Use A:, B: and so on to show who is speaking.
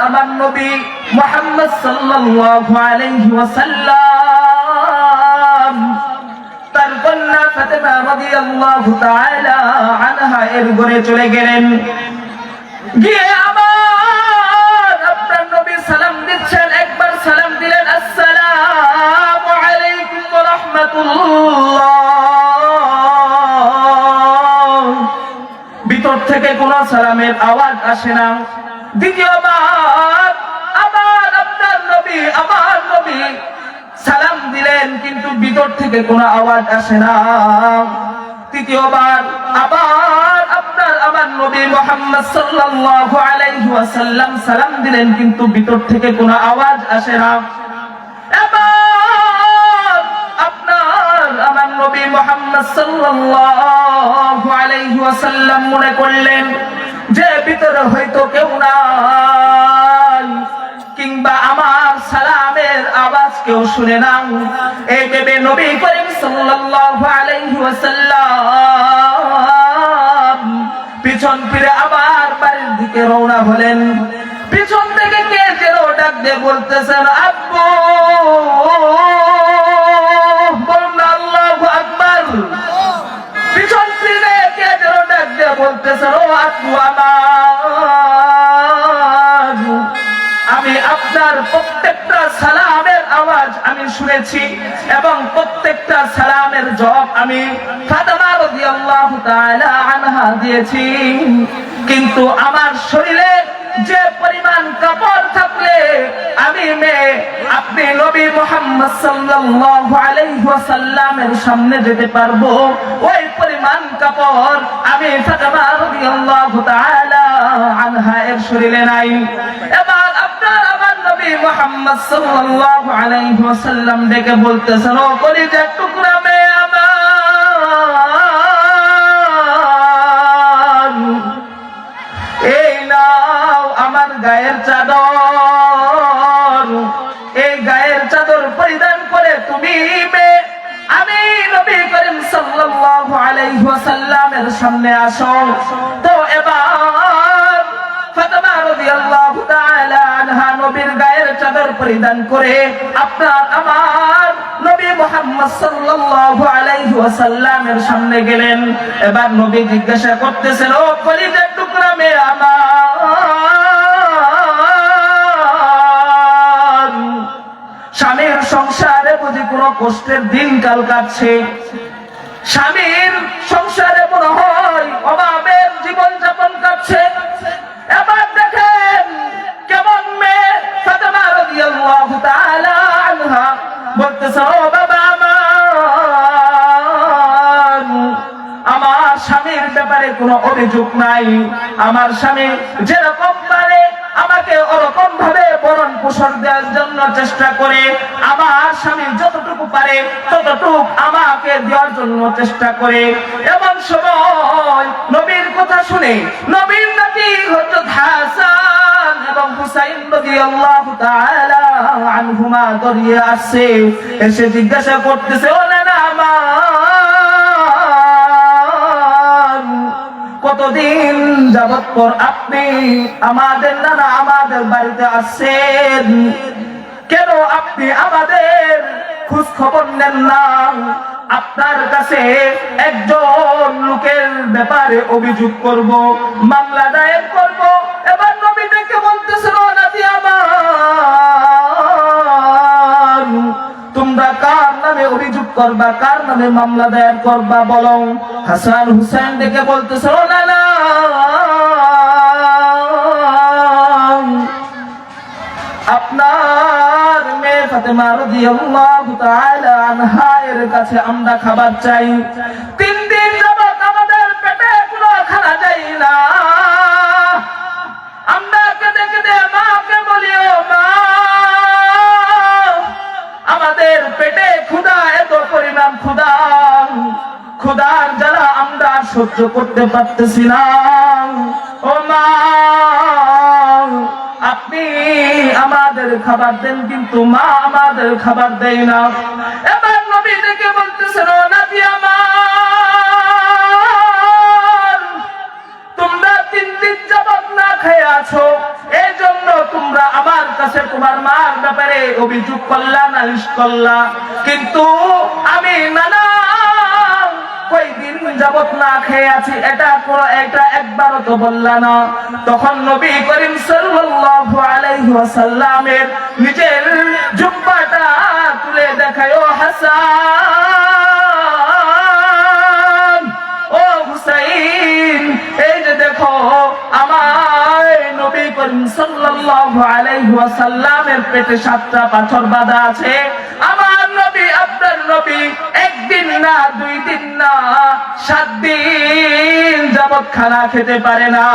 A: আমার নবী মুহাম্মদ সাল্লাল্লাহু আলাইহি ওয়াসাল্লাম তার কন্যা ফাতেমা রাদিয়াল্লাহু তাআলা আনহা এর ঘরে চলে গেলেন। গিয়ে আপনার নবী সালাম দিচ্ছেন, একবার সালাম দিলেন, আসসালামু আলাইকুম ওয়া রাহমাতুল্লাহ। ভিতর থেকে কোন সালামের আওয়াজ আসে না। দ্বিতীয়বার আবার আপনার নবী সালাম দিলেন, কিন্তু ভিতর থেকে কোনো আওয়াজ আসে না। তৃতীয়বার আবার আমার নবী মুহাম্মদ সাল্লাল্লাহু আলাইহি ওয়াসাল্লাম সালাম দিলেন, কিন্তু ভিতর থেকে কোনো আওয়াজ আসে না। এবার আমার নবী মুহাম্মদ সাল্লাল্লাহু আলাইহি ওয়াসাল্লাম মনে করলেন যে ভিতরে হয়তো কেউ নাই, কিংবা আমার সালামের আওয়াজ কেউ শুনে না। এই ভেবে নবী করিম সাল্লাল্লাহু আলাইহি ওয়াসাল্লাম পিছন ফিরে আবার বাড়ির দিকে রওনা হলেন। পিছন থেকে কে যেন ডাক দিয়ে বলতেছেন, আব্বু। বলুন আল্লাহু আকবার। পিছন ফিরে কে যেন ডাক দিয়ে বলতেছেন, ও আব্বু আমার, আমি আপনার প্রত্যেকটা সালামের আওয়াজ আমি শুনেছি এবং প্রত্যেকটা সালামের জবাব আমি ফাতেমা রাদিয়াল্লাহু তাআলা আনহা দিয়েছি, কিন্তু আমার শরীরে যে পরিমাণ কাপড় থাকলে আমি আপনি নবী মুহাম্মদ সাল্লাল্লাহু আলাইহি ওয়াসাল্লামের সামনে যেতে পারবো, ওই পরিমাণ কাপড় আমি ফাতেমা রাদিয়াল্লাহু তাআলা আনহা এর শরীরে নাই। এবার আমার নবী মুহাম্মদ সাল্লাল্লাহু আলাইহি ওয়াসাল্লাম ডেকে বলতেছেন, ও কলিজার টুকরা মেয়ে আমার, এই নাও আমার গায়ের চাদর। এই গায়ের চাদর পরিধান করে তুমি আমি নবী করিম সাল্লাল্লাহু আলাইহি ওয়াসাল্লামের সামনে আসো। তো এবার ফাতেমা রাদিয়াল্লাহু তাআলা আনহা নবীর গায়ের চাদর পরিধান করে আমার নবী মুহাম্মদ সাল্লাল্লাহু আলাইহি ওয়াসাল্লামের সামনে গেলেন। এবার নবী জিজ্ঞাসা করতেছেন, ও কলিজার টুকরা মেয়ে আমার, স্বামীর সংসারে বুঝি কোনো কষ্টের দিনকাল কাটছে? স্বামীর সংসারে মনে হয় অভাবের জীবন যাপন কাটছে? এবার দেখেন কেমন মেয়ে ফাতেমা রাদিয়াল্লাহু তাআলা আনহা বলতেছে, ও বাবা আমার স্বামীর ব্যাপারে কোনো অভিযোগ নাই। আমার স্বামী যেরকম পারে আমাকে ওরকম ভাবে ভরণ পোষণ দেওয়ার জন্য চেষ্টা করে। আমার স্বামী যতটুকু পারে ততটুকু আমাকে দেওয়ার জন্য চেষ্টা করে। এমন সময় নবীর কথা শুনে নবীর নাতি হযরত হাসান এবং হুসাইন রাদিয়াল্লাহু তাআলা আনহুমা দরিয়ে আসছে। এসে জিজ্ঞাসা করতেছে, ও নানা আমার, কতদিন যাবত পর আপনি আমাদের নানা আমাদের বাড়িতে আসছেন? কেন আপনি আমাদের খোঁজ খবর নেন না? আপনার কাছে একজন লোকের ব্যাপারে অভিযোগ করব, মামলা দায়ের করব। এবার নবী ডেকে বলতেছেন, ও নাতি আমার, তোমরা কার নামে অভিযোগ করবা, কার নামে মামলা দায়ের করবা বলো। হাসান হুসাইন ডেকে বলতেছে, ও নানা, আপনার মেয়ে ফাতেমা রাদিয়াল্লাহু তাআলা আনহা এর কাছে আমরা খাবার চাই। 3 দিন যাবত আমাদের পেটে কোনো খানা যায় না। আমরা কেঁদে কেঁদে মাকে বলি, ও মা, আমাদের পেটে ক্ষুধা, এত পরিমাণ ক্ষুধার জ্বালা আমরা সহ্য করতে পারতেছি না। ও মা, আপনি আমাদের খাবার দেন, কিন্তু মা আমাদের খাবার দেয় না। এবার নবী ডেকে বলতেছেন, ও নবী আমার, তোমরা 3 দিন যাবত না খেয়ে আছো, এই জন্য তোমরা কাছে তোমার মার ব্যাপারে অভিযোগ করলা, নালিশ করলা, কিন্তু আমি নানা কয়দিন যাবত না খেয়ে আছি, এটা একবারও তো বললা না। তখন নবী করিম সাল্লাল্লাহু আলাইহি ওয়াসাল্লামের নিজের জুব্বাটা তুলে দেখায়, ও হাসান, ও হুসাইন, এই যে দেখো আমার নবী করিম সাল্লাল্লাহু আলাইহি ওয়াসাল্লামের পেটে 7টা পাথর বাঁধা আছে। আমার নবী, আপনার নবী একদিন না, 2 দিন না, 7 দিন যাবত খানা খেতে পারে না।